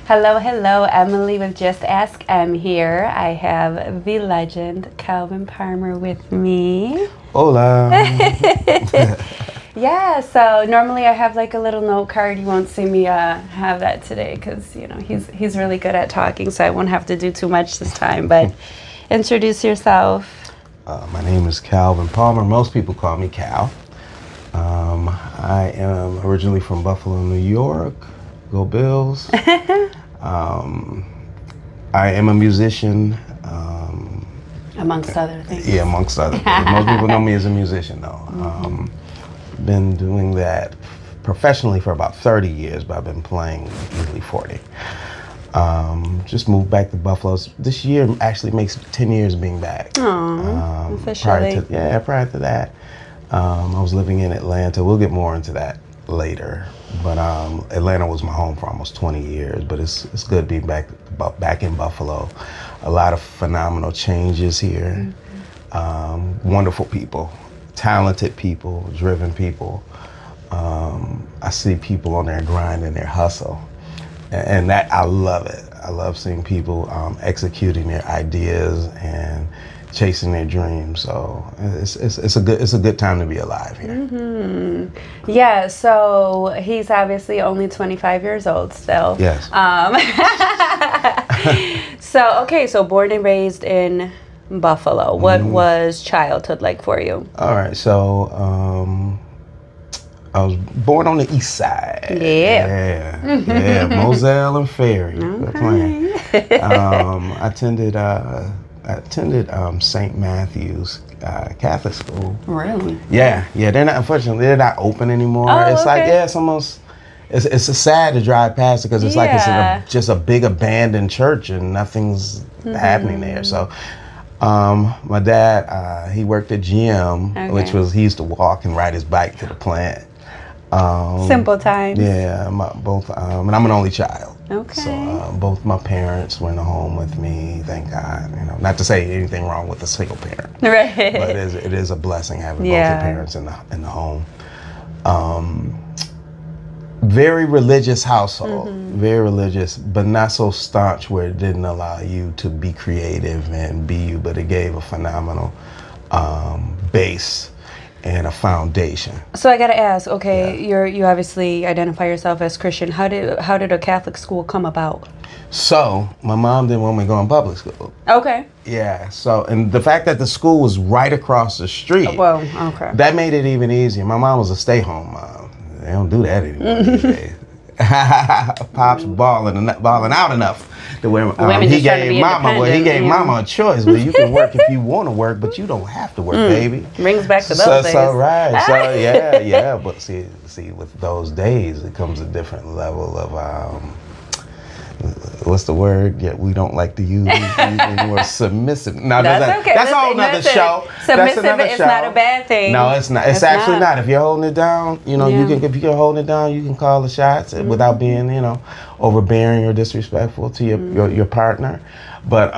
Hello, hello, Emily with Just Ask Em here. I have the legend, Calvin Parmer, with me. Hola. Yeah, so normally I have like a little note card. You won't see me have that today because, he's really good at talking, so I won't have to do too much this time. But introduce yourself. My name is Calvin Palmer. Most people call me Cal. I am originally from Buffalo, New York. Go Bills. I am a musician. Amongst other things. Yeah, amongst other things. Most people know me as a musician, though. Been doing that professionally for about 30 years, but I've been playing easily 40. Just moved back to Buffalo. This year actually makes 10 years being back. Officially. Prior to that, I was living in Atlanta. We'll get more into that later. But Atlanta was my home for almost 20 years. But it's good being back in Buffalo. A lot of phenomenal changes here. Wonderful people, talented people, driven people. I see people on their grind and their hustle. And that, I love it. I love seeing people executing their ideas and chasing their dreams. So it's a good time to be alive here. Yeah, so he's obviously only 25 years old still. Yes. So born and raised in Buffalo. What was childhood like for you? All right. So I was born on the east side. Yeah. Moselle and Ferry. Okay. I attended St. Matthew's Catholic School. Really? Yeah. Unfortunately, they're not open anymore. Oh, It's like, okay. it's almost, it's sad to drive past it because it's like it's just a big abandoned church and nothing's happening there. So my dad, he worked at GM, which was, he used to walk and ride his bike to the plant. Simple times. Yeah, and I'm an only child. Okay. So both my parents were in the home with me, thank God. Not to say anything wrong with a single parent, Right. but it is a blessing having both your parents in the home. Very religious household, very religious, but not so staunch where it didn't allow you to be creative and be you, but it gave a phenomenal base and a foundation. So I gotta ask, you obviously identify yourself as Christian. How did a Catholic school come about? So my mom didn't want me going to public school. Okay. Yeah. So, and the fact that the school was right across the street, that made it even easier. My mom was a stay-home mom. They don't do that anymore these days. Pop's balling out enough to where he gave mama a choice. Well, you can work if you want to work, but you don't have to work, baby. Brings back to those days. So right. So yeah. But see, with those days, it comes a different level of what's the word? Yeah, we don't like to use more submissive. No, that's okay. That's a whole nother show. Submissive is not a bad thing. No, it's not. It's actually not. If you're holding it down, if you're holding it down, you can call the shots without being, overbearing or disrespectful to your partner. But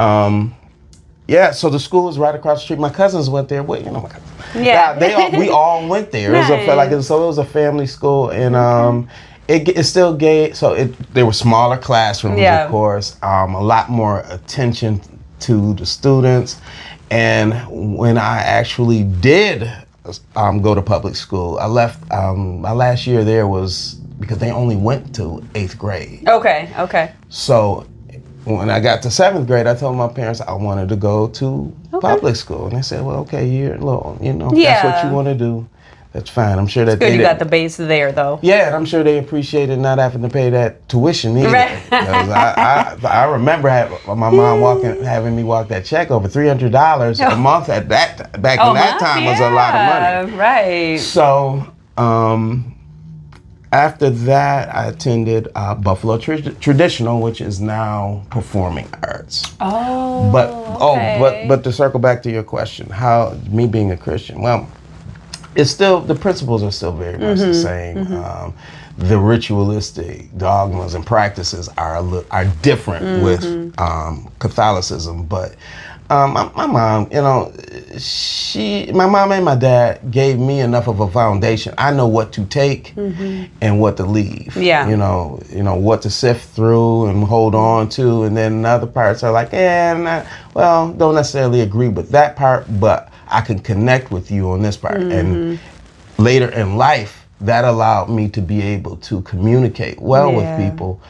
so the school is right across the street. My cousins went there. We all went there. It was a family school, and it still gave, there were smaller classrooms, of course, a lot more attention to the students. And when I actually did go to public school, I left, my last year there was because they only went to 8th grade. Okay. So when I got to 7th grade, I told my parents I wanted to go to public school. And they said, well, okay, that's what you want to do. That's fine. I'm sure that you got the base there, though. Yeah, and I'm sure they appreciated not having to pay that tuition either. Right. I remember my mom having me walk that check over $300 a month at that back in that time was a lot of money. Right. So after that, I attended Buffalo Traditional, which is now Performing Arts. But to circle back to your question, how me being a Christian, well, it's still, the principles are still very much the same. The ritualistic dogmas and practices are different with Catholicism, but My mom, my mom and my dad gave me enough of a foundation. I know what to take and what to leave. Yeah. What to sift through and hold on to, and then other parts are like, don't necessarily agree with that part, but I can connect with you on this part. And later in life, that allowed me to be able to communicate well with people,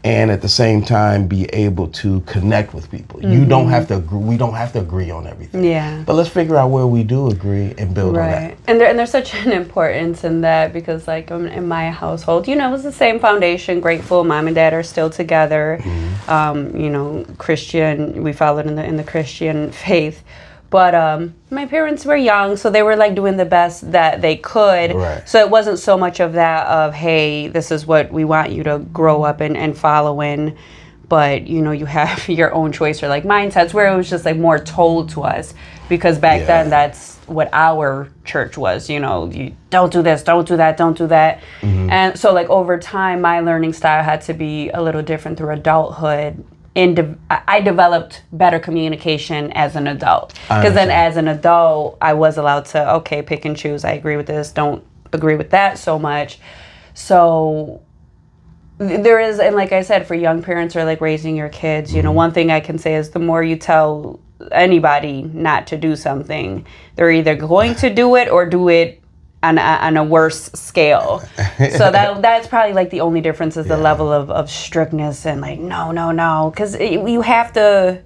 and at the same time be able to connect with people. You don't have to agree. We don't have to agree on everything. Yeah. But let's figure out where we do agree and build on that. And there's such an importance in that, because like in my household, it was the same foundation. Grateful, mom and dad are still together. Christian. We followed in the Christian faith. But my parents were young, so they were like doing the best that they could. Right. So it wasn't so much of that of, hey, this is what we want you to grow up and follow in. But, you have your own choice, or like mindsets, where it was just like more told to us. Because back then, that's what our church was. You don't do this, don't do that, don't do that. And so like over time, my learning style had to be a little different through adulthood. I developed better communication as an adult, because then as an adult I was allowed to pick and choose. I agree with this, don't agree with that so much. So there is, and like I said, for young parents or like raising your kids, one thing I can say is the more you tell anybody not to do something, they're either going to do it or do it on a worse scale. So that's probably like the only difference is the level of strictness and like, no. Because you have to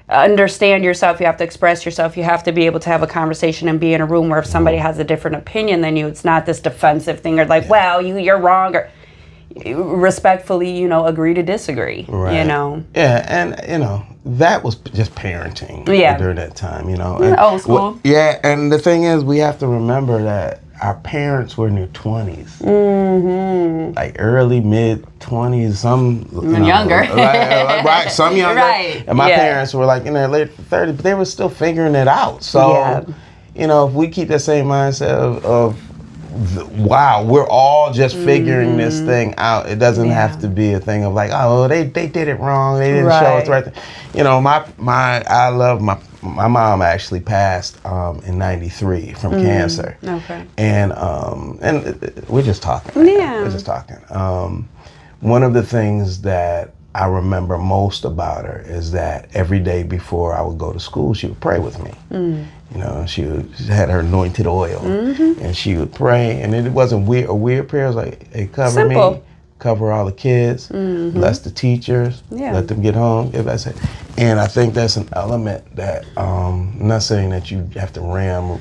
understand yourself. You have to express yourself. You have to be able to have a conversation and be in a room where if somebody has a different opinion than you, it's not this defensive thing or like, well, you're wrong, or respectfully, agree to disagree. Right. Yeah, and that was just parenting during that time, And, old school. And the thing is, we have to remember that our parents were in their 20s. Like early, mid-20s, some younger. Right, some younger. Right. And my parents were like in their late 30s, but they were still figuring it out. So, if we keep that same mindset of wow, we're all just figuring this thing out. It doesn't have to be a thing of like, oh, they did it wrong. They didn't show us the right thing. I love my mom actually passed in '93 from cancer. Okay. And we're just talking. We're just talking. One of the things that I remember most about her is that every day before I would go to school, she would pray with me. She had her anointed oil, and she would pray, and it wasn't a weird prayer. It was like, hey, cover me, cover all the kids, bless the teachers, let them get home. That's it. And I think that's an element that, I'm not saying that you have to ram,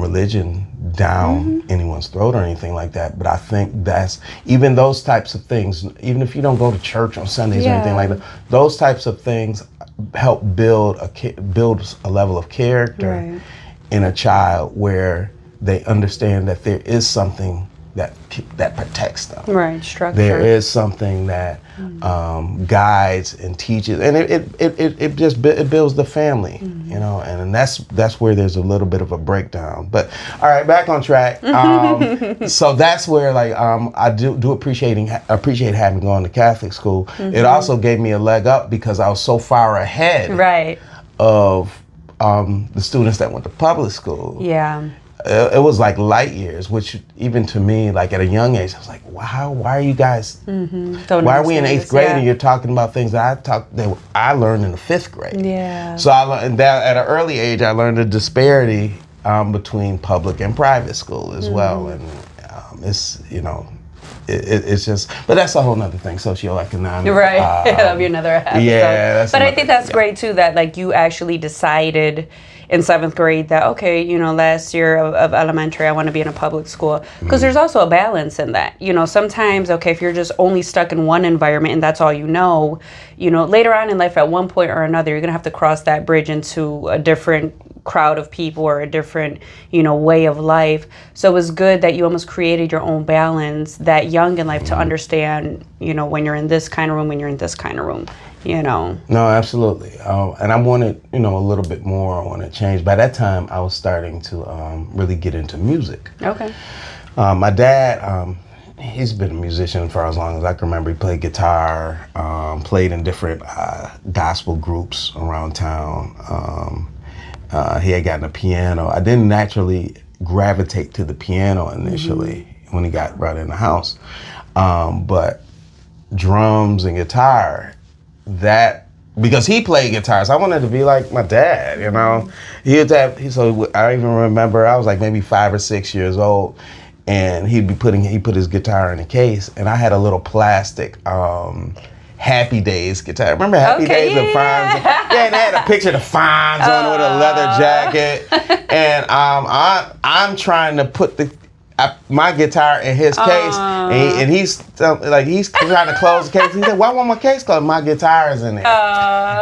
religion down anyone's throat or anything like that, but I think that's, even those types of things, even if you don't go to church on Sundays or anything like that, those types of things help build a level of character in a child where they understand that there is something that protects them. Right, structure. There is something that guides and teaches, and it builds the family, and that's where there's a little bit of a breakdown. But all right, back on track. So that's where I do appreciate having gone to Catholic school. It also gave me a leg up because I was so far ahead of the students that went to public school. Yeah. It was like light years, which even to me, like at a young age, I was like, wow, why are you guys, why are we in 8th grade and you're talking about things that I learned in the 5th grade? Yeah. So I learned that at an early age, I learned the disparity between public and private school as well. And it's, it's just, but that's a whole nother thing, socioeconomic. Right, that'll be another episode. Yeah. But I think that's great too, that like you actually decided in 7th grade that, last year of elementary, I want to be in a public school. Because there's also a balance in that. Sometimes, if you're just only stuck in one environment and that's all later on in life at one point or another, you're going to have to cross that bridge into a different crowd of people or a different, way of life. So it was good that you almost created your own balance that young in life to understand, when you're in this kind of room, when you're in this kind of room. No, absolutely. And I wanted, a little bit more. I wanted to change. By that time, I was starting to really get into music. Okay. My dad He's been a musician for as long as I can remember. He played guitar, played in different gospel groups around town. He had gotten a piano. I didn't naturally gravitate to the piano initially when he got brought in the house. But drums and guitar, because he played guitar, so I wanted to be like my dad, you know. So I even remember I was like maybe 5 or 6 years old, and he put his guitar in a case, and I had a little plastic Happy Days guitar. Remember Happy Days of Fonz? Yeah, and they had a picture of Fonz on it with a leather jacket, and I'm trying to put my guitar in his case, and he's trying to close the case. He said, "Why won't my case close? My guitar is in there."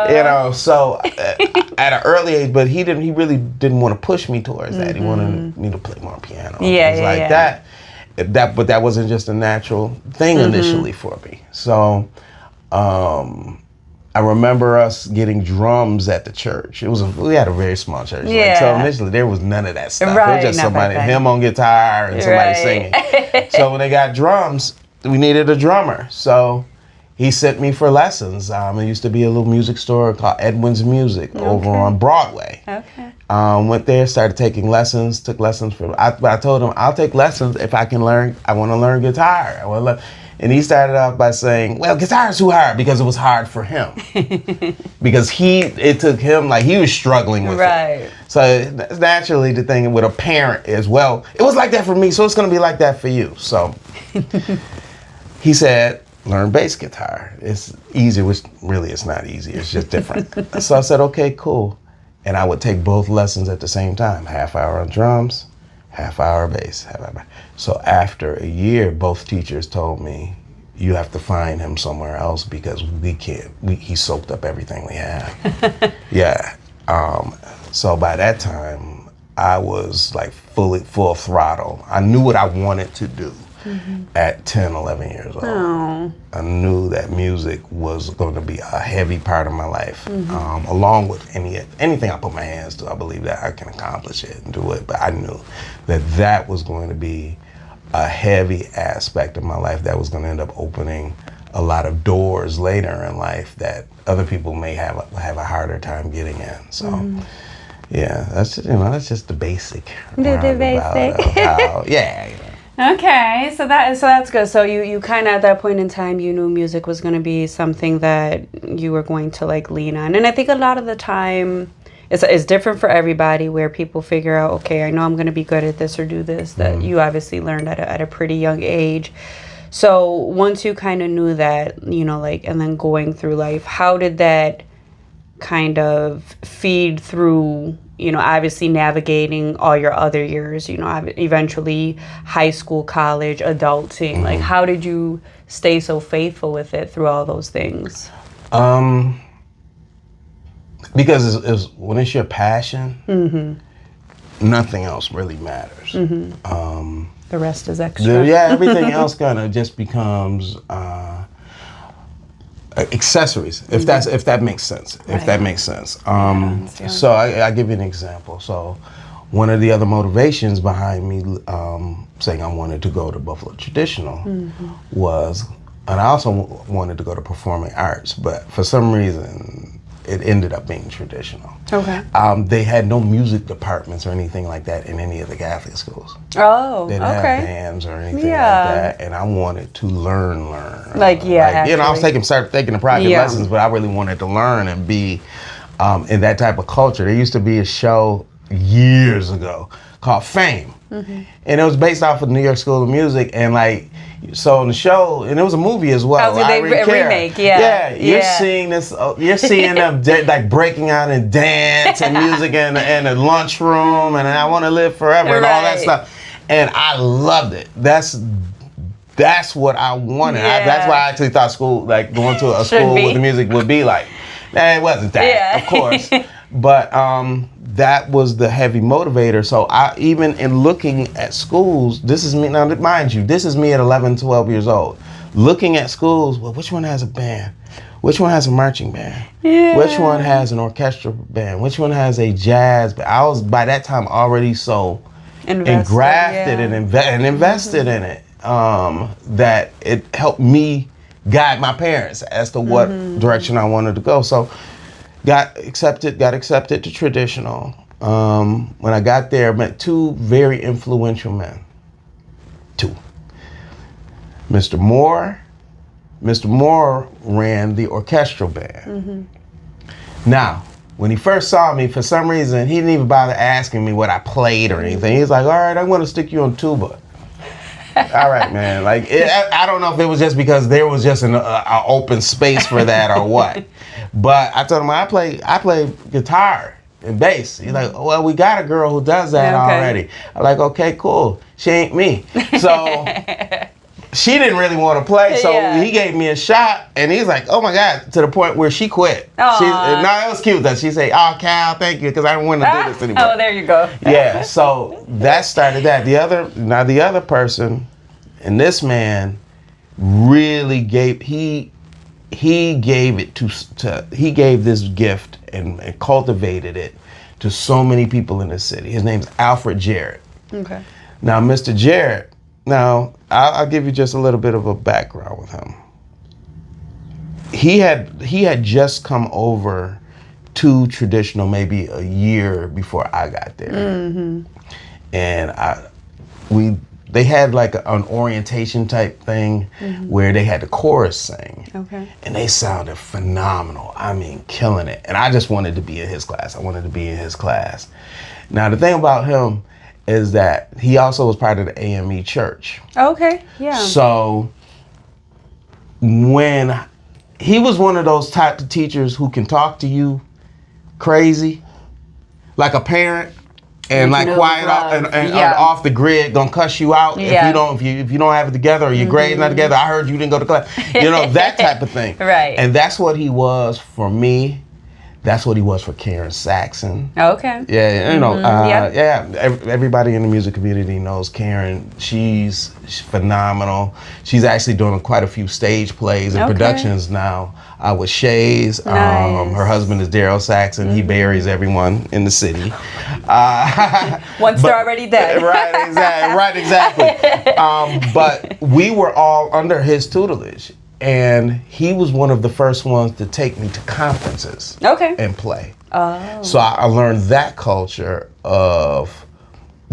You know, so at an early age, but he really didn't want to push me towards that. He wanted me to play more piano. That. But that wasn't just a natural thing initially for me. So I remember us getting drums at the church. We had a very small church. Yeah. So initially there was none of that stuff. Right, it was just him on guitar and somebody singing. So when they got drums, we needed a drummer. So he sent me for lessons. It used to be a little music store called Edwin's Music over on Broadway. Okay. Went there, started taking lessons, took lessons I told him, I'll take lessons if I can learn. I want to learn guitar. And he started off by saying, well, guitar is too hard, because it was hard for him. Because it took him, like, he was struggling with it. So that's naturally the thing with a parent is, well, it was like that for me, so it's going to be like that for you. So he said, learn bass guitar. It's easier, which really it's not easy. It's just different. So I said, okay, cool. And I would take both lessons at the same time, half hour on drums, half hour bass. So after a year, both teachers told me, you have to find him somewhere else because we can't. He soaked up everything we have. Yeah. So by that time, I was like full throttle. I knew what I wanted to do at 10, 11 years old. I knew that music was going to be a heavy part of my life, along with anything I put my hands to. I believe that I can accomplish it and do it, but I knew that was going to be a heavy aspect of my life that was going to end up opening a lot of doors later in life that other people may have a harder time getting in. So, yeah, that's just the basic. The basic. How, Okay, so that's good. So you kind of at that point in time, you knew music was going to be something that you were going to like lean on. And I think a lot of the time it's different for everybody, where people figure out, okay, I know I'm going to be good at this or do this, that you obviously learned at a pretty young age. So once you kind of knew that, and then going through life, how did that kind of feed through, obviously navigating all your other years, eventually high school, college, adulting? Like, how did you stay so faithful with it through all those things? Because when it's your passion, nothing else really matters. The rest is extra. Everything else kind of just becomes accessories, if that makes sense. Right. If that makes sense. So I give you an example. So one of the other motivations behind me saying I wanted to go to Buffalo Traditional was, and I also wanted to go to performing arts, but for some reason it ended up being traditional. Okay. They had no music departments or anything like that in any of the Catholic schools. Oh, they didn't have bands or anything like that, and I wanted to learn. I was started taking the private lessons, but I really wanted to learn and be in that type of culture. There used to be a show years ago called Fame, and it was based off of the New York School of Music, and so in the show, and it was a movie as well. Oh, remake, you're seeing this. You're seeing them like breaking out in dance and music and the lunchroom, and I Want to Live Forever and all that stuff. And I loved it. That's what I wanted. That's why I actually thought going to a school with the music would be like. It wasn't that, of course, but that was the heavy motivator. So even in looking at schools, this is me, now mind you, this is me at 11, 12 years old. Looking at schools, well, which one has a band? Which one has a marching band? Yeah. Which one has an orchestral band? Which one has a jazz band? I was, by that time, already so engrafted and invested in it. that it helped me guide my parents as to what direction I wanted to go. So got accepted to traditional. When I got there, I met two very influential men. Two. Mr. Moore ran the orchestral band. Now, when he first saw me, for some reason, he didn't even bother asking me what I played or anything. He's like, all right, I'm going to stick you on tuba. All right, man. Like, I don't know if it was just because there was just an open space for that or what. But I told him I play guitar and bass. He's like, well, we got a girl who does that already. I'm like, okay, cool. She ain't me. So she didn't really want to play, so he gave me a shot, and he's like, oh my God, to the point where she quit. No, it was cute that she said, oh, Cal, thank you, because I don't want to do this anymore. Oh, there you go. Yeah, so that started that. The other person, and this man really gave, he gave this gift and cultivated it to so many people in the city. His name's Alfred Jarrett. Okay. Now, Mr. Jarrett, I'll give you just a little bit of a background with him. He had just come over to traditional maybe a year before I got there, and they had like an orientation type thing where they had the chorus sing, and they sounded phenomenal. I mean, killing it. And I just wanted to be in his class. Now, the thing about him is that he also was part of the AME church. Okay, yeah. So when he was one of those type of teachers who can talk to you crazy, like a parent, and like quiet off and off the grid, gonna cuss you out if you don't have it together or your grades not together. I heard you didn't go to class. That type of thing. Right. And that's what he was for me. That's what he was for Karen Saxon. Okay. Yeah, everybody in the music community knows Karen. She's phenomenal. She's actually doing quite a few stage plays and productions now with Shays. Nice. Her husband is Daryl Saxon. He buries everyone in the city. Once they're already dead. Right, exactly. But we were all under his tutelage. And he was one of the first ones to take me to conferences and play. Oh. So I learned that culture of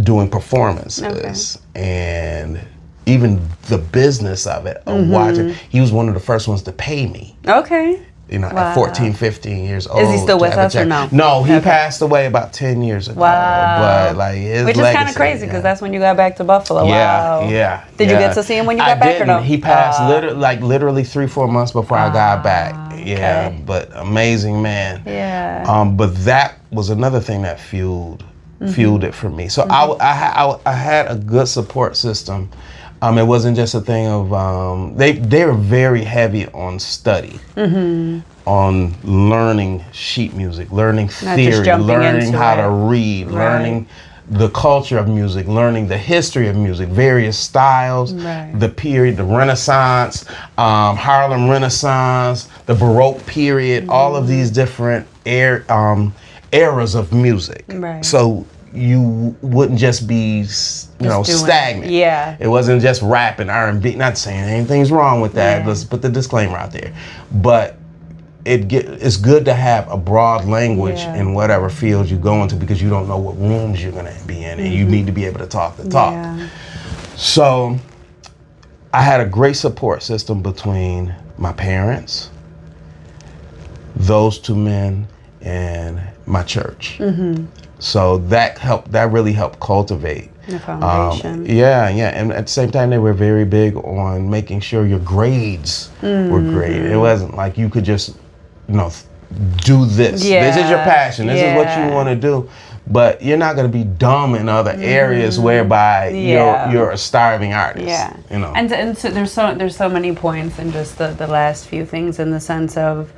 doing performances and even the business of it, of watching. He was one of the first ones to pay me. Okay. At 14, 15 years old. Is he still with us or no? No, he passed away about 10 years ago. Wow. But like his Which legacy, is kind of crazy because that's when you got back to Buffalo. Wow. Yeah. Did you get to see him when you got back or no? He passed literally 3-4 months before I got back. Yeah, but amazing man. Yeah. But that was another thing that fueled it for me. So I had a good support system. It wasn't just a thing of they were very heavy on study, on learning sheet music, learning theory, learning how to read, learning the culture of music, learning the history of music, various styles, the period, the Renaissance, Harlem Renaissance, the Baroque period, all of these different eras of music. Right. So you wouldn't just be, stagnant. Yeah. It wasn't just rap and R&B. Not saying anything's wrong with that. Let's put the disclaimer out there. But it's good to have a broad language in whatever field you go into because you don't know what rooms you're going to be in, and you need to be able to talk the talk. Yeah. So I had a great support system between my parents, those two men, and my church. So that really helped cultivate the foundation. And at the same time, they were very big on making sure your grades were great. It wasn't like you could just, do this. This is your passion. This is what you want to do. But you're not going to be dumb in other areas whereby you're a starving artist. Yeah. And so there's so many points in just the last few things in the sense of,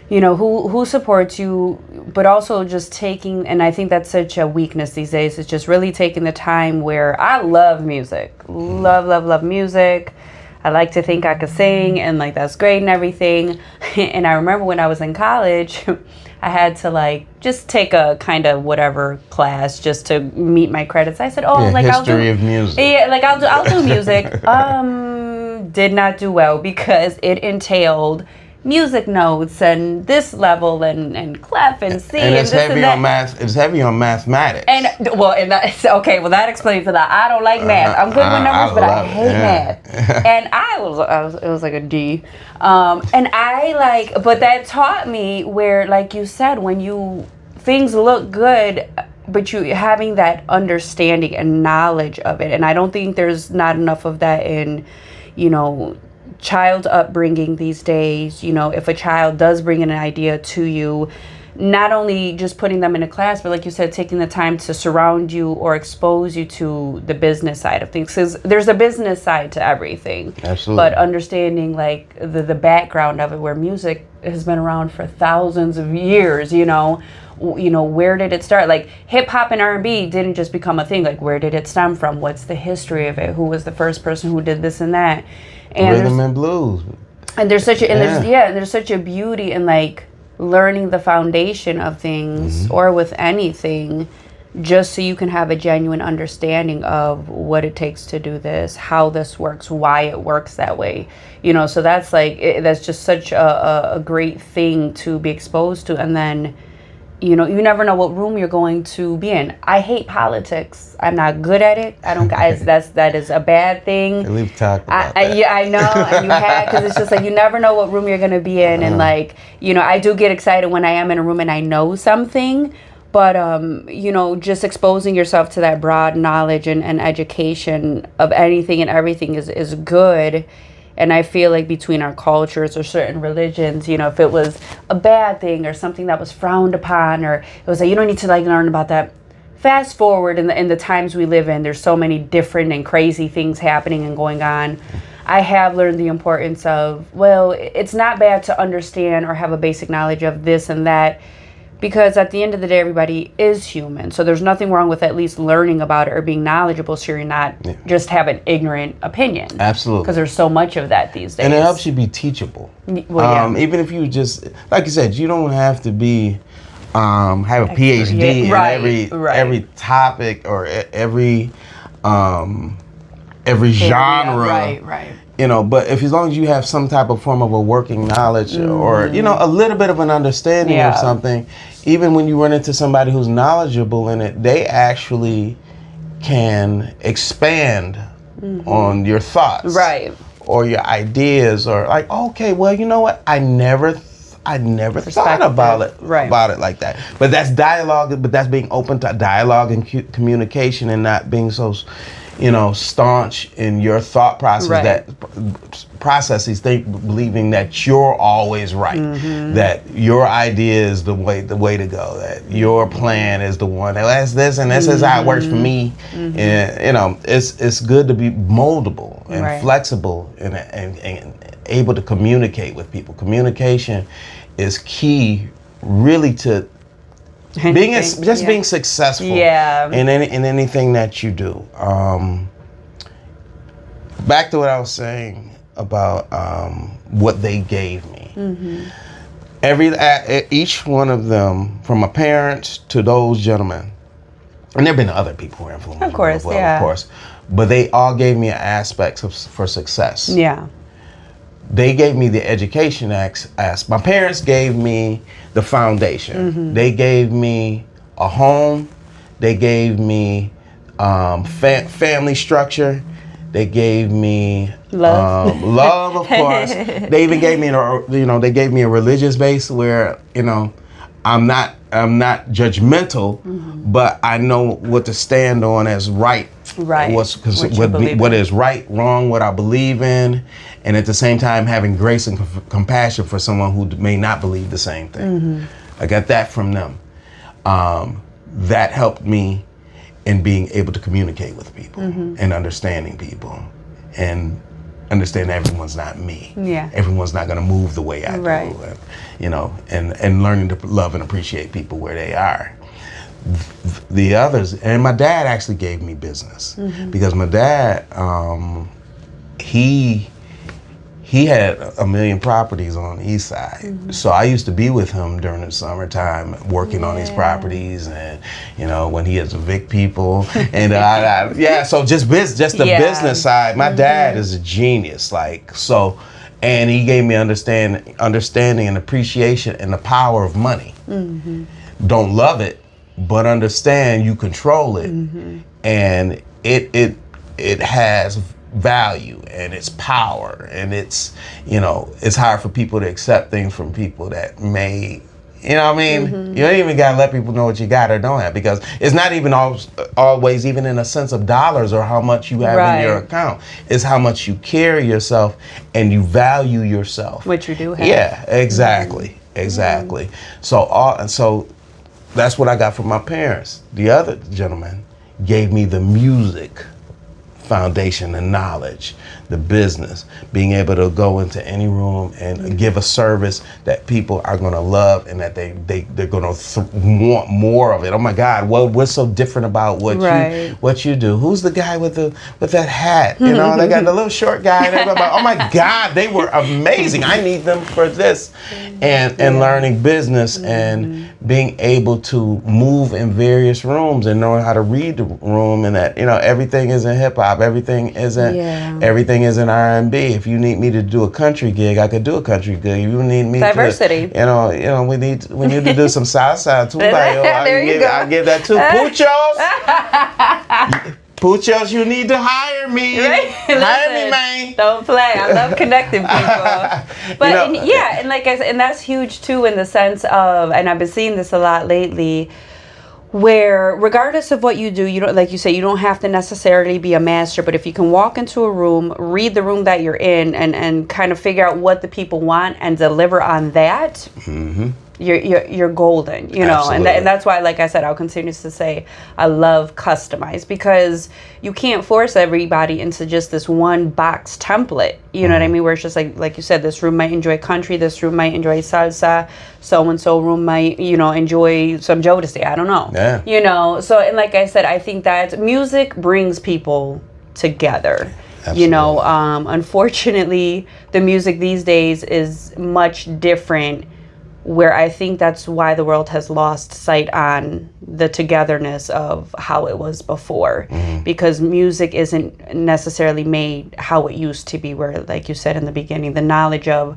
who supports you, but also just taking, and I think that's such a weakness these days, is just really taking the time where I love music. Love music. I like to think I could sing and like that's great and everything. And I remember when I was in college, I had to like just take a kind of whatever class just to meet my credits. I said, oh, Yeah, like history of music. Yeah, like I'll do music. Did not do well because it entailed music notes and this level and clef and C and it's this heavy and that. on math. It's heavy on mathematics. And well, and that's okay. Well, that explains for that. I don't like math. I'm good with numbers, but I hate math. And it was like a D. And I like, but that taught me where, like you said, when things look good, but you having that understanding and knowledge of it. And I don't think there's not enough of that in, child upbringing these days. If a child does bring in an idea to you, not only just putting them in a class, but like you said, taking the time to surround you or expose you to the business side of things, because there's a business side to everything. Absolutely. But understanding like the background of it, where music has been around for thousands of years, where did it start? Like hip hop and R&B didn't just become a thing. Like, where did it stem from? What's the history of it? Who was the first person who did this and that? And rhythm and blues. And there's such a beauty in like learning the foundation of things, or with anything, just so you can have a genuine understanding of what it takes to do this, how this works, why it works that way. So that's like that's just such a great thing to be exposed to. And then you never know what room you're going to be in. I hate politics. I'm not good at it. I don't, guys. That is a bad thing. We've talked about that. Yeah, I know. And you had, because it's just like you never know what room you're going to be in, and like I do get excited when I am in a room and I know something, but just exposing yourself to that broad knowledge and education of anything and everything is good. And I feel like between our cultures or certain religions, if it was a bad thing or something that was frowned upon, or it was like, you don't need to like learn about that. Fast forward in the times we live in, there's so many different and crazy things happening and going on. I have learned the importance of, well, it's not bad to understand or have a basic knowledge of this and that, because at the end of the day, everybody is human. So there's nothing wrong with at least learning about it or being knowledgeable, so you're not just have an ignorant opinion. Absolutely. Because there's so much of that these days. And it helps you be teachable. Well, even if you just, like you said, you don't have to be, have a PhD in every topic or every genre. Right. But as long as you have some type of form of a working knowledge or, a little bit of an understanding of something, even when you run into somebody who's knowledgeable in it, they actually can expand on your thoughts. Right. Or your ideas, or like, okay, well, you know what? I never thought about it like that. But that's dialogue, but that's being open to dialogue and communication, and not being so staunch in your thought process, believing that you're always right, that your idea is the way to go, that your plan is the one that's this, and this is how it works for me. And it's good to be moldable and flexible and able to communicate with people. Communication is key, really, to being successful in anything that you do. Back to what I was saying about what they gave me. Each one of them, from my parents to those gentlemen, and there have been other people who are influential, of course, but they all gave me aspects for success. Yeah. They gave me the education aspect. My parents gave me the foundation. They gave me a home. They gave me family structure. They gave me love, of course. They even gave me they gave me a religious base where I'm not judgmental, but I know what to stand on as right. Right. What is right, wrong, what I believe in, and at the same time having grace and compassion for someone who may not believe the same thing. I got that from them. That helped me in being able to communicate with people and understanding people, and understand everyone's not me. Yeah. Everyone's not going to move the way I do. And learning to love and appreciate people where they are. The others, and my dad actually gave me business, because my dad, he he had a million properties on the east side. So I used to be with him during the summertime working on these properties, and when he has evict people and so just the business side. My dad is a genius, and he gave me understanding and appreciation and the power of money. Don't love it, but understand you control it, and it has value and its power, and it's hard for people to accept things from people that may, you don't even gotta let people know what you got or don't have, because it's not even always even in a sense of dollars or how much you have in your account. It's how much you carry yourself and you value yourself, which you do have. Yeah, exactly. So that's what I got from my parents. The other gentleman gave me the music foundation, the knowledge, the business, being able to go into any room and give a service that people are going to love, and that they're going to want more of it. Oh my God, what's so different about what you do? Who's the guy with that hat? They got the little short guy. And everybody, oh my God, they were amazing. I need them for this, and learning business and being able to move in various rooms and knowing how to read the room, and that everything isn't hip hop. Everything isn't R&B. If you need me to do a country gig, I could do a country gig. If you need me diversity. We need to do some salsa too. I give that too. Puchos, you need to hire me. Right? Hire me, man. Don't play. I love connecting people. But and like I said, and that's huge too, in the sense of, and I've been seeing this a lot lately, where regardless of what you do, you don't, like you say, you don't have to necessarily be a master, but if you can walk into a room, read the room that you're in, and kind of figure out what the people want and deliver on that, you're golden, and that's why, like I said, I'll continue to say I love customize, because you can't force everybody into just this one box template, you know what I mean, where it's just like you said, this room might enjoy country, this room might enjoy salsa, so-and-so room might, enjoy some Jodeci, I don't know. So, and like I said, I think that music brings people together. Absolutely. Unfortunately, the music these days is much different, where I think that's why the world has lost sight on the togetherness of how it was before, because music isn't necessarily made how it used to be, where, like you said in the beginning, the knowledge of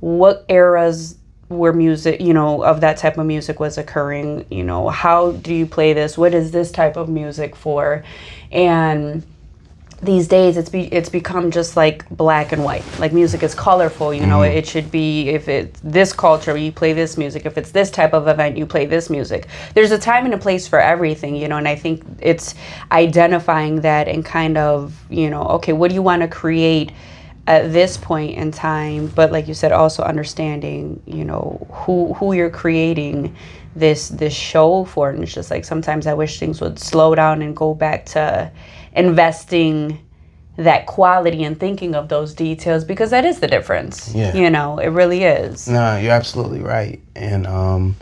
what eras where music, of that type of music was occurring, how do you play this? What is this type of music for? And these days it's become just like black and white. Like, music is colorful, it should be, if it's this culture, you play this music. If it's this type of event, you play this music. There's a time and a place for everything, and I think it's identifying that and kind of, okay, what do you want to create at this point in time? But like you said, also understanding, who you're creating this show for. And it's just like, sometimes I wish things would slow down and go back to investing that quality and thinking of those details, because that is the difference. It really is. No, you're absolutely right. And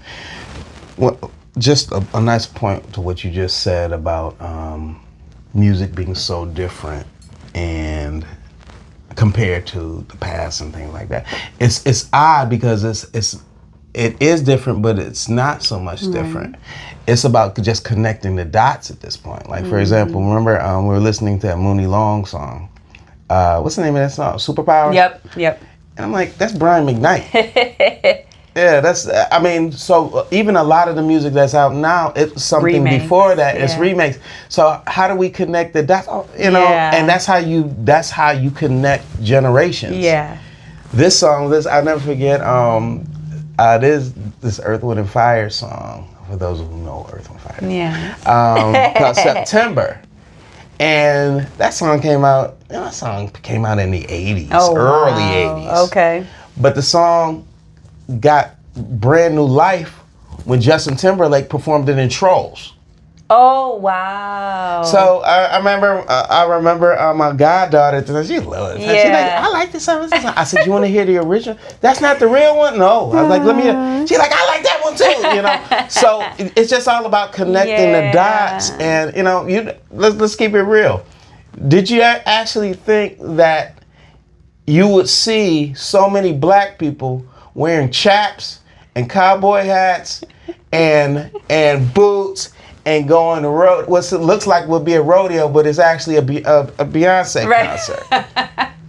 just a nice point to what you just said about music being so different and compared to the past and things like that. It's odd, because it is different, but it's not so much different. It's about just connecting the dots at this point. Like, for example, remember we were listening to that Mooney Long song. What's the name of that song? Superpowers? Yep. And I'm like, that's Brian McKnight. Yeah, so even a lot of the music that's out now, it's something before that. It's remakes. So how do we connect the dots? And that's how you connect generations. Yeah. This song, I'll never forget. This Earth, Wind and Fire song, for those who know Earth, Wind and Fire. Yeah. Called September. And that song came out in the 80s, early 80s. Okay. But the song got brand new life when Justin Timberlake performed it in Trolls. Oh, wow. So I remember my goddaughter, she loved it. Yeah. She's like, I like this song. I said, you want to hear the original? That's not the real one? No. I was like, let me hear. She's like, I like that one too. So it's just all about connecting the dots. And let's keep it real. Did you actually think that you would see so many black people wearing chaps and cowboy hats and boots and going to road. What looks like would be a rodeo, but it's actually a Beyonce concert.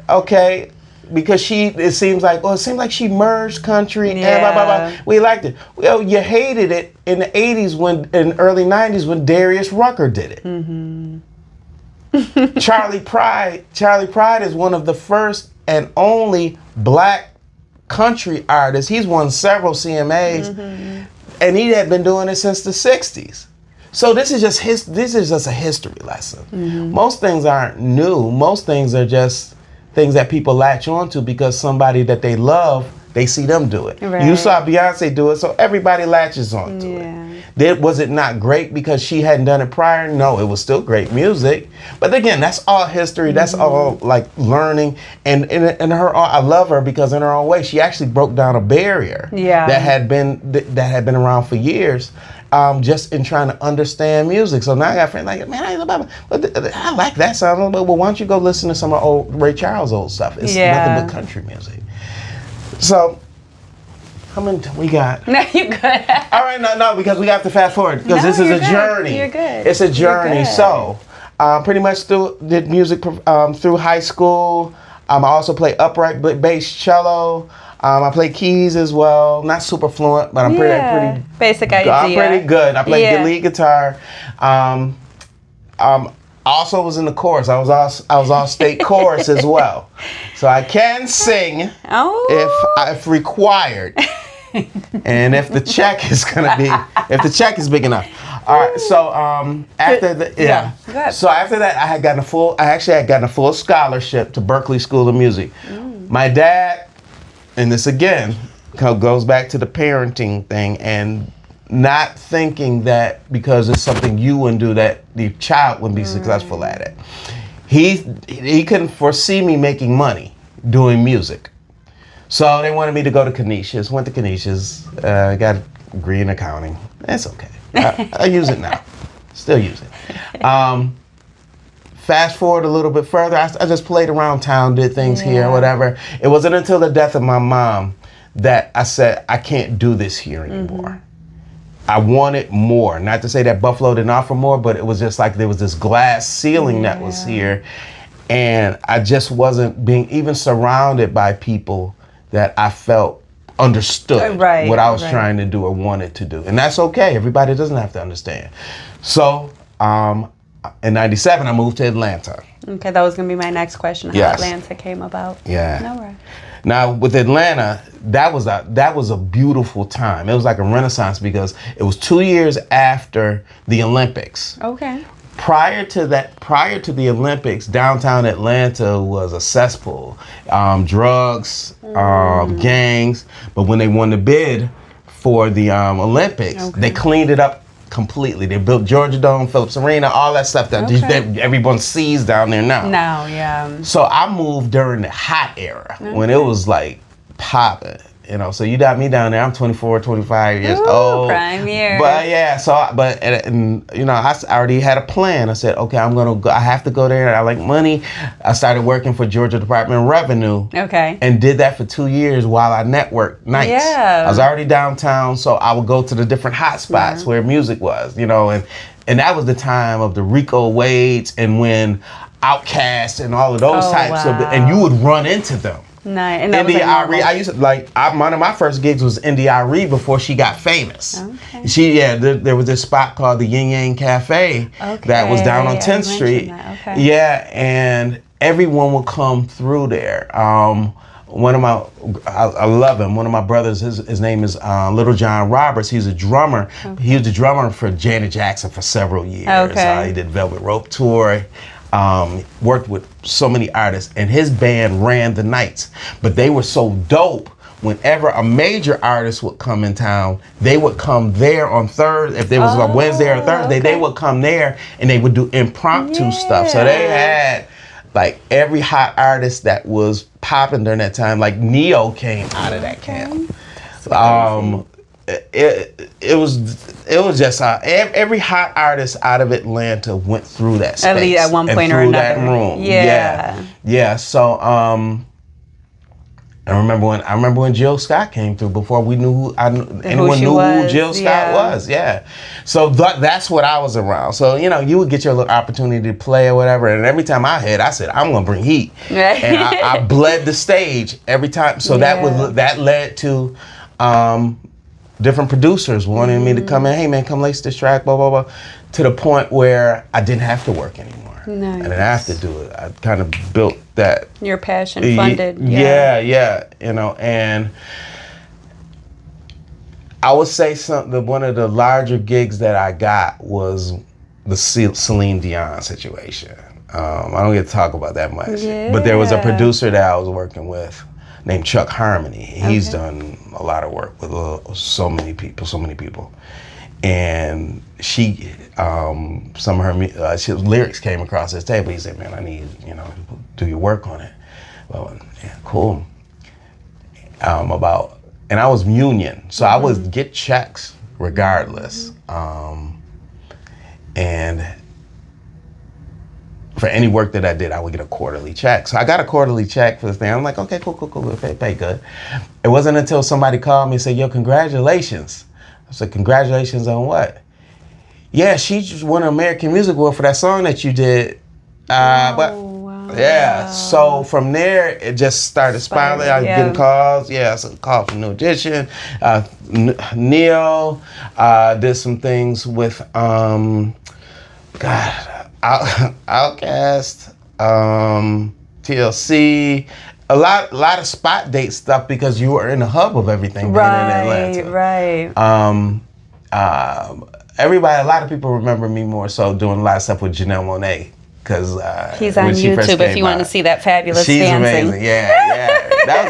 Okay, because it seems like she merged country and blah blah blah. We liked it. Well, you hated it in the '80s in early '90s when Darius Rucker did it. Mm-hmm. Charlie Pride is one of the first and only black country artists. He's won several CMAs, and he had been doing it since the '60s. So this is just a history lesson. Mm-hmm. Most things aren't new. Most things are just things that people latch onto because somebody that they love, they see them do it. Right. You saw Beyonce do it, so everybody latches onto it. Was it not great because she hadn't done it prior? No, it was still great music. But again, that's all history. That's all like learning. And I love her because in her own way, she actually broke down a barrier that had been around for years. Just in trying to understand music. So now I got friends like, man, I like that sound. Well, why don't you go listen to some of old Ray Charles' old stuff? It's nothing but country music. So, how many we got? No, you're good. All right, no, because we have to fast forward because this is a journey. You're good. It's a journey. So, pretty much did music through high school. I also play upright bass cello. I play keys as well. Not super fluent, but I'm pretty basic idea. I'm pretty good. I play the lead guitar. Also was in the chorus. I was all state chorus as well. So I can sing if required. And if the check is big enough. All right. So So after that, I had gotten a full scholarship to Berklee School of Music. My dad, and this again goes back to the parenting thing and not thinking that because it's something you wouldn't do that the child wouldn't be successful at it. He couldn't foresee me making money doing music. So they wanted me to go to Canisius. Went to Canisius, got a degree in accounting. That's okay. I use it now. Still use it. Fast forward a little bit further, I just played around town, did things here, whatever. It wasn't until the death of my mom that I said, I can't do this here anymore. I wanted more. Not to say that Buffalo didn't offer more, but it was just like there was this glass ceiling that was here. And I just wasn't being even surrounded by people that I felt understood what I was trying to do or wanted to do. And that's okay. Everybody doesn't have to understand. So, in '97, I moved to Atlanta. Okay, that was going to be my next question. How Atlanta came about. Yeah. No, right. Now with Atlanta, that was a beautiful time. It was like a renaissance because it was 2 years after the Olympics. Okay. Prior to the Olympics, downtown Atlanta was a cesspool. Drugs, gangs. But when they won the bid for the Olympics, they cleaned it up completely. They built Georgia Dome, Phillips Arena, all that stuff that everyone sees down there now. So I moved during the hot era when it was like popping. So you got me down there. I'm 24, 25 years old. Prime year. But yeah, I already had a plan. I said, okay, I have to go there. I like money. I started working for Georgia Department of Revenue. Okay. And did that for 2 years while I networked nights. Yeah. I was already downtown, so I would go to the different hot spots where music was, and that was the time of the Rico Wades and when Outkast and all of those types and you would run into them. Nice. And India Ari, I used to one of my first gigs was India Ari before she got famous. Okay. There was this spot called the Yin Yang Cafe that was down on 10th Street. Yeah, and everyone would come through there. I love him. One of my brothers, his name is Little John Roberts. He's a drummer. Okay. He was the drummer for Janet Jackson for several years. Okay. He did Velvet Rope Tour. Worked with so many artists, and his band ran the nights. But they were so dope. Whenever a major artist would come in town, they would come there on Thursday. If there was a Wednesday or Thursday, they would come there and they would do impromptu stuff. So they had like every hot artist that was popping during that time. Like Neo came out of that camp. It was just every hot artist out of Atlanta went through that space. At least at one point or another. That room. Yeah. So And I remember when Jill Scott came through before we knew anyone knew who Jill Scott was. Yeah. So that's what I was around. So, you would get your little opportunity to play or whatever. And every time I hit, I said, I'm going to bring heat. And I bled the stage every time. So that led to different producers wanting me to come in. Hey, man, come lace this track, blah, blah, blah. To the point where I didn't have to work anymore. Nice. I didn't have to do it. I kind of built that. Your passion funded. Yeah. And I would say one of the larger gigs that I got was the Celine Dion situation. I don't get to talk about that much. Yeah. But there was a producer that I was working with named Chuck Harmony. He's done a lot of work with so many people. And she, some of her lyrics came across his table. He said, man, I need, do your work on it. Well, yeah, cool. And I was union, so I would get checks regardless. And for any work that I did, I would get a quarterly check. So I got a quarterly check for this thing. I'm like, okay, cool, pay good. It wasn't until somebody called me and said, yo, congratulations. I said, congratulations on what? Yeah, she just won an American Music Award for that song that you did. Wow. Yeah, so from there, it just started spiraling. I was getting calls. Yeah, so a call from New Edition, Neo, did some things with, Outkast, TLC, a lot of spot date stuff because you were in the hub of everything being in Atlanta. Right. A lot of people remember me more so doing a lot of stuff with Janelle Monáe because he's on YouTube if you want to see that fabulous She's dancing. Amazing. Yeah. That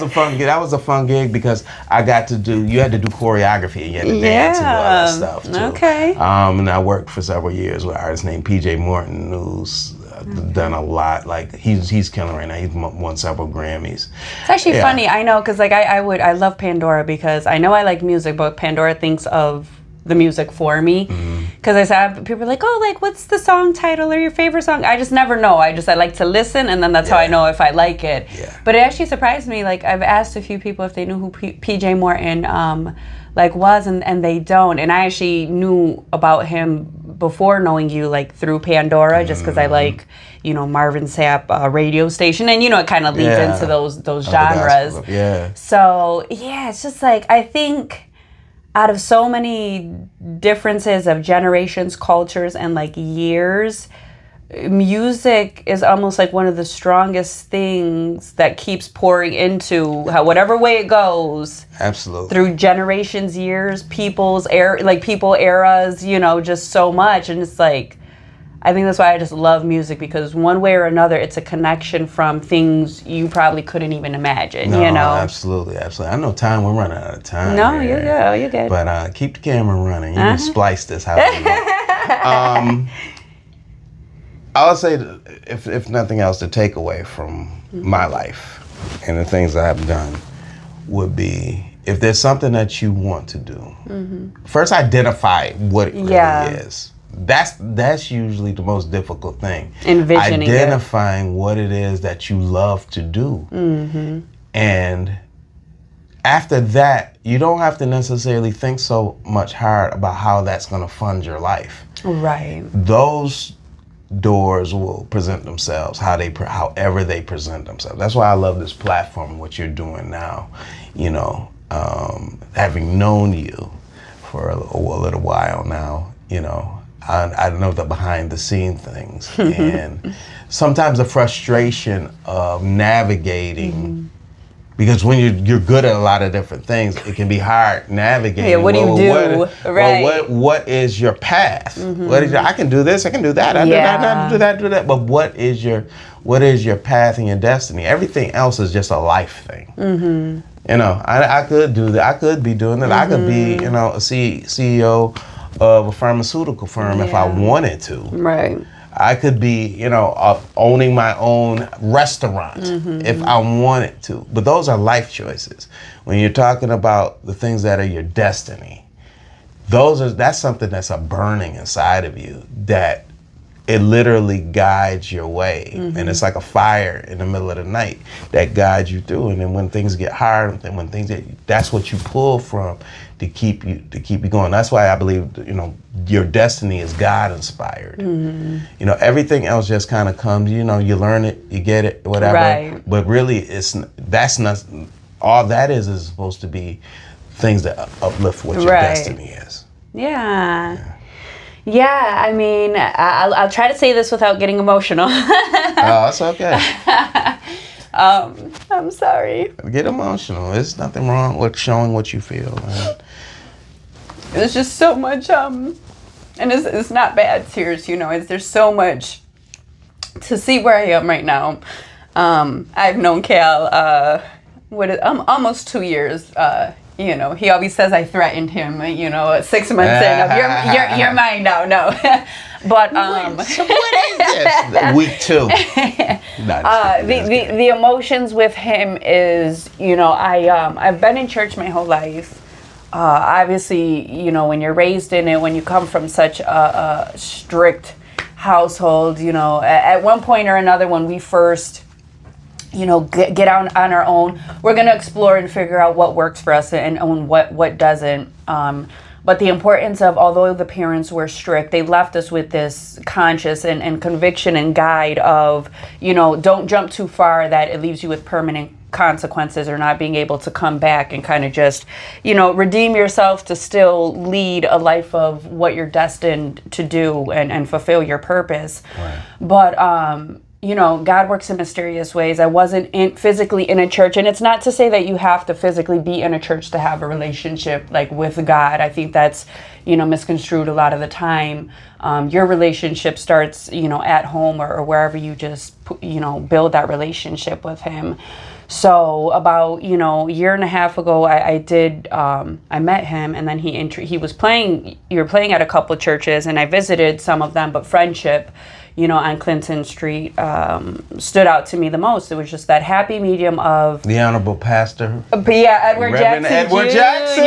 was a fun gig because you had to do choreography and you had to dance and do all that stuff too. Okay. And I worked for several years with an artist named PJ Morton who's done a lot. Like he's killing right now. He's won several Grammys. It's actually funny. I know because I love Pandora because I know I like music, but Pandora thinks of the music for me because people are like, oh, like what's the song title or your favorite song? I just never know. I like to listen and then that's how I know if I like it. But it actually surprised me. Like I've asked a few people if they knew who PJ Morton was and they don't. And I actually knew about him before knowing you like through Pandora just because I like Marvin Sapp radio station and it kind of leads into those genres. So it's just like I think out of so many differences of generations, cultures, and like years, music is almost like one of the strongest things that keeps pouring into whatever way it goes. Absolutely. Through generations, years, eras, just so much. And it's like, I think that's why I just love music because one way or another, it's a connection from things you probably couldn't even imagine, Absolutely. I know we're running out of time. No, you're good. But keep the camera running. You can splice this however you want. I would say, if nothing else, the takeaway from my life and the things that I've done would be, if there's something that you want to do, first identify what it really is. That's usually the most difficult thing. Envisioning identifying what it is that you love to do. And after that, you don't have to necessarily think so much hard about how that's going to fund your life. Right. Those doors will present themselves however they present themselves. That's why I love this platform, what you're doing now. Having known you for a little while now, I know the behind the scene things and sometimes the frustration of navigating because when you're good at a lot of different things, it can be hard navigating. Yeah, what do you do? What is your path? What is I can do this, I can do that, I do that. But what is your path and your destiny? Everything else is just a life thing. I could do that. I could be doing it. I could be, a CEO of a pharmaceutical firm if I wanted to. Right. I could be, owning my own restaurant if I wanted to. But those are life choices. When you're talking about the things that are your destiny, that's something that's a burning inside of you that it literally guides your way. And it's like a fire in the middle of the night that guides you through. And then when things get hard, and when things that's what you pull from to keep you going. That's why I believe, your destiny is God inspired. Everything else just kind of comes, you learn it, you get it, whatever. Right. But really that's not all that is supposed to be things that uplift what your destiny is. Yeah, I mean, I'll try to say this without getting emotional. Oh, that's okay. I'm sorry. Get emotional. There's nothing wrong with showing what you feel. Man. There's just so much, and it's not bad tears, there's so much to see where I am right now. I've known Cal, almost 2 years. He always says I threatened him, 6 months in of you're mine now. No. But so what is this? Week 2. The emotions with him is, I've been in church my whole life. Obviously, when you're raised in it, when you come from such a strict household, at one point or another when we first get out on our own, we're going to explore and figure out what works for us and what doesn't. But the importance of, although the parents were strict, they left us with this conscious and conviction and guide of, don't jump too far that it leaves you with permanent consequences or not being able to come back and kind of just, redeem yourself to still lead a life of what you're destined to do and fulfill your purpose. Right. But, God works in mysterious ways. I wasn't physically in a church, and it's not to say that you have to physically be in a church to have a relationship like with God. I think that's, misconstrued a lot of the time. Your relationship starts, at home or wherever you just, build that relationship with Him. So about, year and a half ago, I met him, and then you were playing at a couple of churches, and I visited some of them, but Friendship, on Clinton Street, stood out to me the most. It was just that happy medium of the Honorable Pastor. Edward Reverend Jackson. Edward Jackson.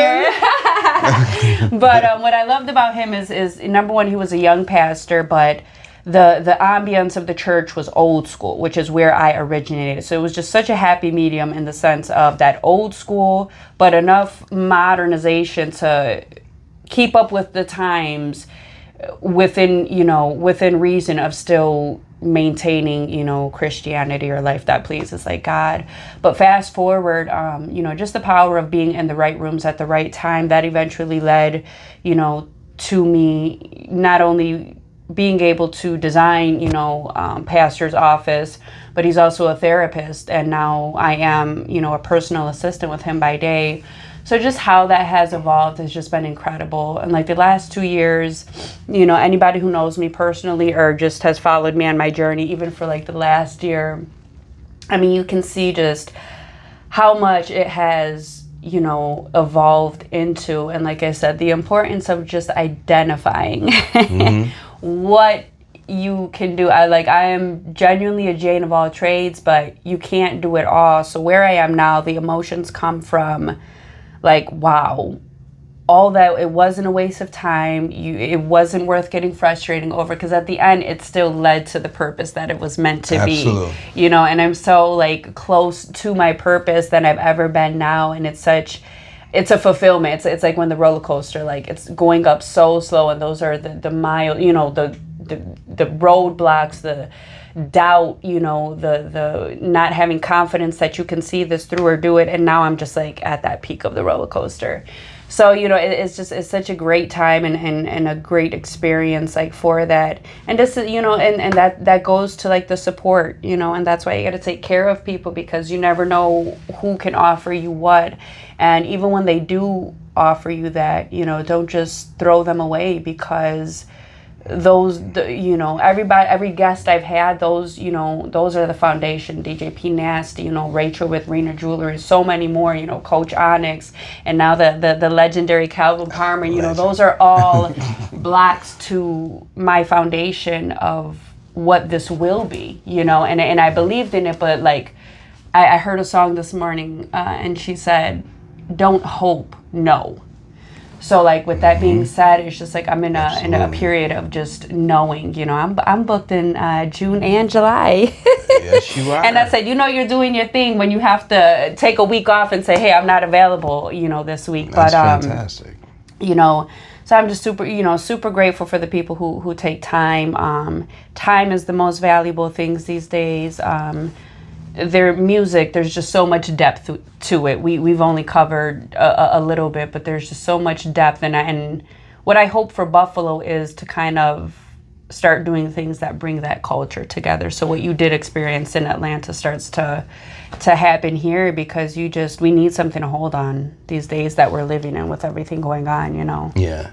But what I loved about him is number one, he was a young pastor, but the ambience of the church was old school, which is where I originated. So it was just such a happy medium in the sense of that old school, but enough modernization to keep up with the times within reason of still maintaining, Christianity or life that pleases like God. But fast forward, just the power of being in the right rooms at the right time, that eventually led, to me not only being able to design, pastor's office, but he's also a therapist. And now I am, a personal assistant with him by day. So just how that has evolved has just been incredible. And like the last 2 years, anybody who knows me personally or just has followed me on my journey, even for like the last year, I mean, you can see just how much it has, evolved into. And like I said, the importance of just identifying what you can do. I am genuinely a Jane of all trades, but you can't do it all. So where I am now, the emotions come from wow, all that, it wasn't a waste of time. It wasn't worth getting frustrating over, because at the end it still led to the purpose that it was meant to Absolutely. be. And I'm so close to my purpose than I've ever been now, and it's a fulfillment. It's like when the roller coaster, it's going up so slow, and those are the mile, the roadblocks, the doubt, the not having confidence that you can see this through or do it. And now I'm just at that peak of the roller coaster. So, it's such a great time and a great experience for that. And just, and that goes to the support, and that's why you got to take care of people, because you never know who can offer you what. And even when they do offer you that, don't just throw them away, because every guest I've had, those are the foundation. DJ P Nasty, Rachel with Rena Jewelry, so many more, Coach Onyx, and now the legendary Calvin Parmer, those are all blocks to my foundation of what this will be, and I believed in it. But I heard a song this morning, and she said, don't hope, know. So like with that being said, it's just like I'm in a period of just knowing, you know, I'm booked in June and July. Yes, you are. And I said, you know, you're doing your thing when you have to take a week off and say, hey, I'm not available, you know, this week. That's fantastic. You know, so I'm just super grateful for the people who take time. Time is the most valuable things these days. Their music, there's just so much depth to it. We've only covered a little bit, but there's just so much depth. And what I hope for Buffalo is to kind of start doing things that bring that culture together. So what you did experience in Atlanta starts to happen here, because we need something to hold on these days that we're living in with everything going on, you know? Yeah.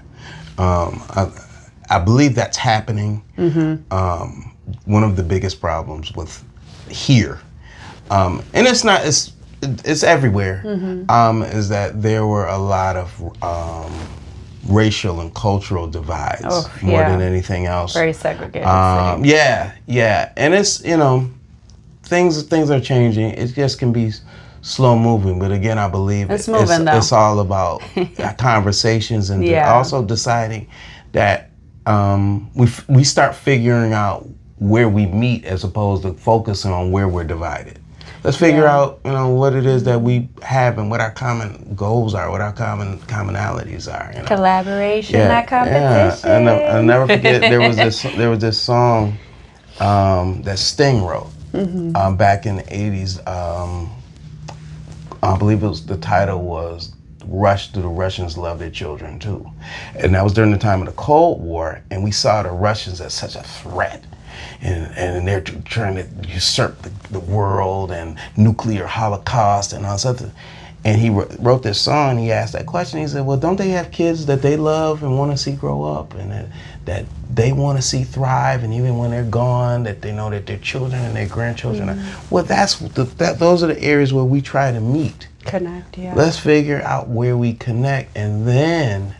I believe that's happening. One of the biggest problems with here, and it's everywhere, is that there were a lot of racial and cultural divides more than anything else. Very segregated city. Yeah. And it's, you know, things are changing. It just can be slow moving, but again, I believe it's moving, though. It's all about conversations and also deciding that we start figuring out where we meet as opposed to focusing on where we're divided. Let's figure out, you know, what it is that we have and what our common goals are, what our commonalities are. You know? Collaboration, not competition. Yeah. I'll never forget, there was this song that Sting wrote back in the 80s. I believe the title was "Rush Do the Russians Love Their Children Too," and that was during the time of the Cold War, and we saw the Russians as such a threat. And they're trying to usurp the world and nuclear holocaust and all something. And he wrote this song, and he asked that question. He said, well, don't they have kids that they love and want to see grow up, and that they want to see thrive, and even when they're gone, that they know that their children and their grandchildren are. Well, those are the areas where we try to meet. Connect, yeah. Let's figure out where we connect, and then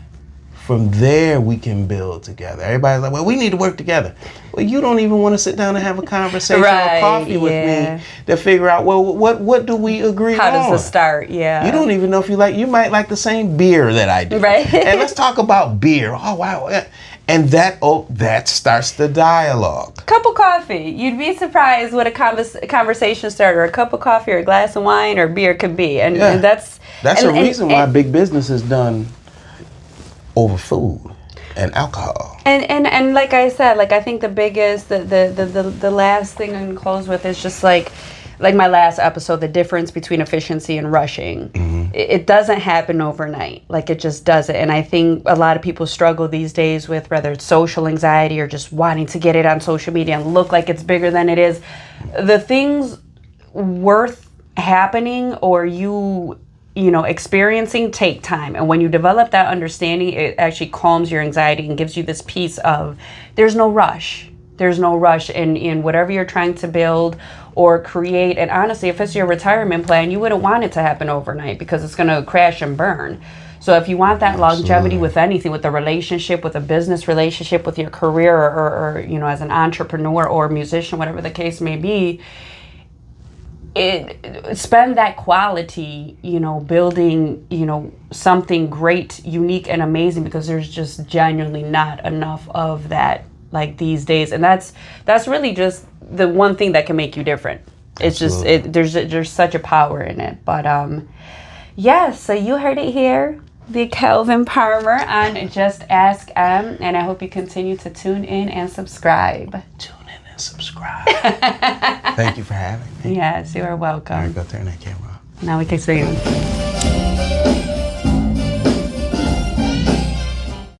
from there, we can build together. Everybody's like, well, we need to work together. Well, you don't even want to sit down and have a conversation or coffee with me to figure out, well, what do we agree on? How does it start? Yeah. You don't even know if you might like the same beer that I do. Right. And let's talk about beer. Oh, wow. And that starts the dialogue. Cup of coffee. You'd be surprised what a conversation starter, a cup of coffee or a glass of wine or beer could be. And that's a reason why big business is done over food and alcohol. And like I said, like I think the biggest, the last thing I'm gonna close with is just like my last episode, the difference between efficiency and rushing. It doesn't happen overnight. Like it just doesn't. And I think a lot of people struggle these days with whether it's social anxiety or just wanting to get it on social media and look like it's bigger than it is. The things worth happening or you know, experiencing take time. And when you develop that understanding, it actually calms your anxiety and gives you this piece of there's no rush. There's no rush in whatever you're trying to build or create. And honestly, if it's your retirement plan, you wouldn't want it to happen overnight because it's going to crash and burn. So if you want that longevity with anything, with a relationship, with a business relationship, with your career or you know, as an entrepreneur or musician, whatever the case may be, spend that quality, you know, building, you know, something great, unique, and amazing, because there's just genuinely not enough of that, like these days. And that's really just the one thing that can make you different. It's just there's such a power in it. But so you heard it here, the Kelvin Parmer on Just Ask M, and I hope you continue to tune in and subscribe. Subscribe. Thank you for having me. Yes, you are welcome. All right, go turn that camera off. Now we can see you.